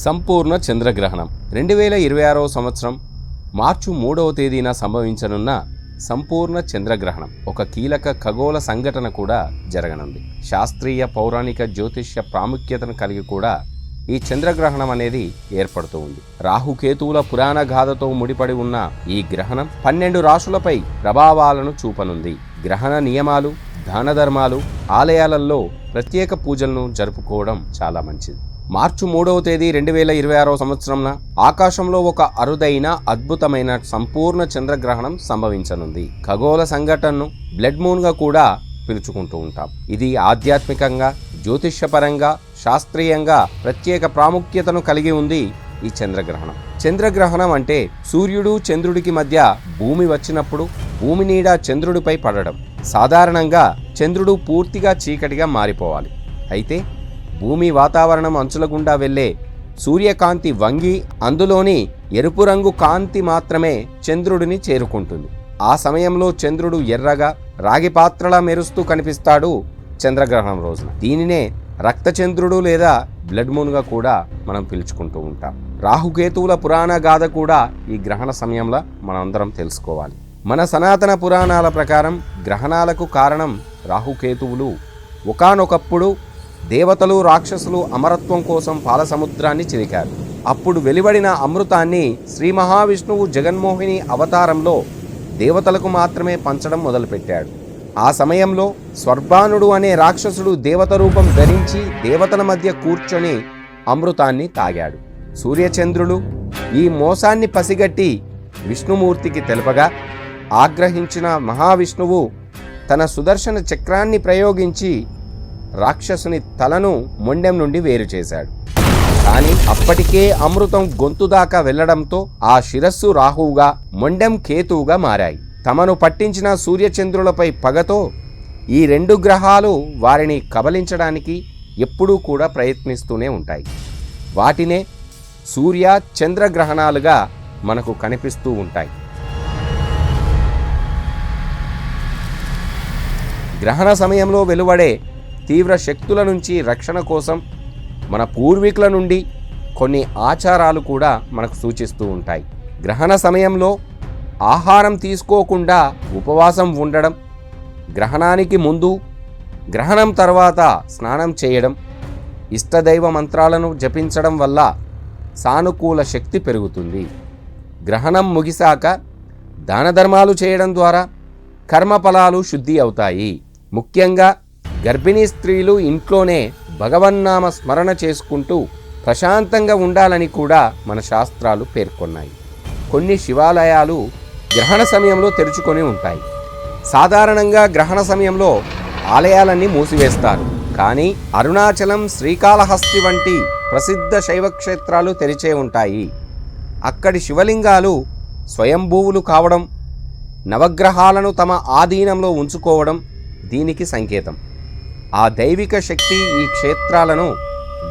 సంపూర్ణ చంద్రగ్రహణం 2026వ సంవత్సరం మార్చి 3వ తేదీన సంభవించనున్న సంపూర్ణ చంద్రగ్రహణం ఒక కీలక ఖగోళ సంఘటన కూడా జరగనుంది. శాస్త్రీయ పౌరాణిక జ్యోతిష్య ప్రాముఖ్యతను కలిగి కూడా ఈ చంద్రగ్రహణం అనేది ఏర్పడుతూ ఉంది. రాహుకేతువుల పురాణ గాథతో ముడిపడి ఉన్న ఈ గ్రహణం 12 రాశులపై ప్రభావాలను చూపనుంది. గ్రహణ నియమాలు, దాన ధర్మాలు, ఆలయాలలో ప్రత్యేక పూజలను జరుపుకోవడం చాలా మంచిది. మార్చి 3వ తేదీ 2026వ సంవత్సరంన ఆకాశంలో ఒక అరుదైన అద్భుతమైన సంపూర్ణ చంద్రగ్రహణం సంభవించనుంది. ఖగోళ సంఘటనను బ్లడ్ మూన్ గా కూడా పిలుచుకుంటూ ఉంటాం. ఇది ఆధ్యాత్మికంగా, జ్యోతిష్యపరంగా, శాస్త్రీయంగా ప్రత్యేక ప్రాముఖ్యతను కలిగి ఉంది. ఈ చంద్రగ్రహణం అంటే సూర్యుడు చంద్రుడికి మధ్య భూమి వచ్చినప్పుడు భూమి నీడ చంద్రుడిపై పడడం. సాధారణంగా చంద్రుడు పూర్తిగా చీకటిగా మారిపోవాలి. అయితే భూమి వాతావరణం అంచుల గుండా వెళ్లే సూర్యకాంతి వంగి అందులోని ఎరుపు రంగు కాంతి మాత్రమే చంద్రుడిని చేరుకుంటుంది. ఆ సమయంలో చంద్రుడు ఎర్రగా రాగి పాత్రలా మెరుస్తూ కనిపిస్తాడు చంద్రగ్రహణం రోజున. దీనినే రక్తచంద్రుడు లేదా బ్లడ్ మూన్ గా కూడా మనం పిలుచుకుంటూ ఉంటాం. రాహుకేతువుల పురాణ గాథ కూడా ఈ గ్రహణ సమయంలో మనందరం తెలుసుకోవాలి. మన సనాతన పురాణాల ప్రకారం గ్రహణాలకు కారణం రాహుకేతువులు. ఒకానొకప్పుడు దేవతలు, రాక్షసులు అమరత్వం కోసం పాలసముద్రాన్ని చిలికారు. అప్పుడు వెలువడిన అమృతాన్ని శ్రీ మహావిష్ణువు జగన్మోహిని అవతారంలో దేవతలకు మాత్రమే పంచడం మొదలుపెట్టాడు. ఆ సమయంలో స్వర్బానుడు అనే రాక్షసుడు దేవత రూపం ధరించి దేవతల మధ్య కూర్చొని అమృతాన్ని తాగాడు. సూర్యచంద్రులు ఈ మోసాన్ని పసిగట్టి విష్ణుమూర్తికి తెలుపగా ఆగ్రహించిన మహావిష్ణువు తన సుదర్శన చక్రాన్ని ప్రయోగించి రాక్షసుని తలను మొండెం నుండి వేరు చేశాడు. కానీ అప్పటికే అమృతం గొంతు దాకా వెళ్లడంతో ఆ శిరస్సు రాహువుగా, మొండెం కేతువుగా మారాయి. తమను పట్టించిన సూర్యచంద్రులపై పగతో ఈ 2 గ్రహాలు వారిని కబలించడానికి ఎప్పుడూ కూడా ప్రయత్నిస్తూనే ఉంటాయి. వాటినే సూర్య చంద్రగ్రహణాలుగా మనకు కనిపిస్తూ ఉంటాయి. గ్రహణ సమయంలో వెలువడే తీవ్ర శక్తుల నుంచి రక్షణ కోసం మన పూర్వీకుల నుండి కొన్ని ఆచారాలు కూడా మనకు సూచిస్తూ ఉంటాయి. గ్రహణ సమయంలో ఆహారం తీసుకోకుండా ఉపవాసం ఉండడం, గ్రహణానికి ముందు, గ్రహణం తర్వాత స్నానం చేయడం, ఇష్టదైవ మంత్రాలను జపించడం వల్ల సానుకూల శక్తి పెరుగుతుంది. గ్రహణం ముగిశాక దాన ధర్మాలు చేయడం ద్వారా కర్మఫలాలు శుద్ధి అవుతాయి. ముఖ్యంగా గర్భిణీ స్త్రీలు ఇంట్లోనే భగవన్నామ స్మరణ చేసుకుంటూ ప్రశాంతంగా ఉండాలని కూడా మన శాస్త్రాలు పేర్కొన్నాయి. కొన్ని శివాలయాలు గ్రహణ సమయంలో తెరుచుకొని ఉంటాయి. సాధారణంగా గ్రహణ సమయంలో ఆలయాలన్నీ మూసివేస్తారు. కానీ అరుణాచలం, శ్రీకాళహస్తి వంటి ప్రసిద్ధ శైవ క్షేత్రాలు తెరిచే ఉంటాయి. అక్కడి శివలింగాలు స్వయంభూవులు కావడం, నవగ్రహాలను తమ ఆధీనంలో ఉంచుకోవడం దీనికి సంకేతం. ఆ దైవిక శక్తి ఈ క్షేత్రాలను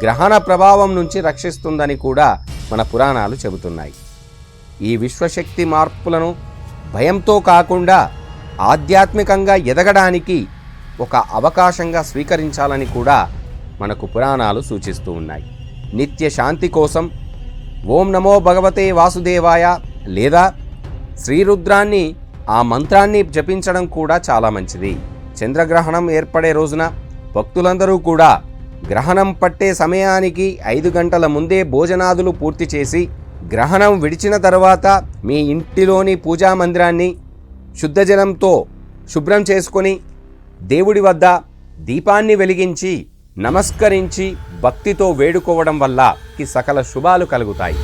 గ్రహణ ప్రభావం నుంచి రక్షిస్తుందని కూడా మన పురాణాలు చెబుతున్నాయి. ఈ విశ్వశక్తి మార్పులను భయంతో కాకుండా ఆధ్యాత్మికంగా ఎదగడానికి ఒక అవకాశంగా స్వీకరించాలని కూడా మనకు పురాణాలు సూచిస్తూ ఉన్నాయి. నిత్య శాంతి కోసం ఓం నమో భగవతే వాసుదేవాయ లేదా శ్రీరుద్రాన్ని, ఆ మంత్రాన్ని జపించడం కూడా చాలా మంచిది. చంద్రగ్రహణం ఏర్పడే రోజున భక్తులందరూ కూడా గ్రహణం పట్టే సమయానికి 5 గంటల ముందే భోజనాదులు పూర్తి చేసి, గ్రహణం విడిచిన తర్వాత మీ ఇంటిలోని పూజా మందిరాన్ని శుద్ధ జలంతో శుభ్రం చేసుకొని దేవుడి వద్ద దీపాన్ని వెలిగించి నమస్కరించి భక్తితో వేడుకోవడం వల్ల సకల శుభాలు కలుగుతాయి.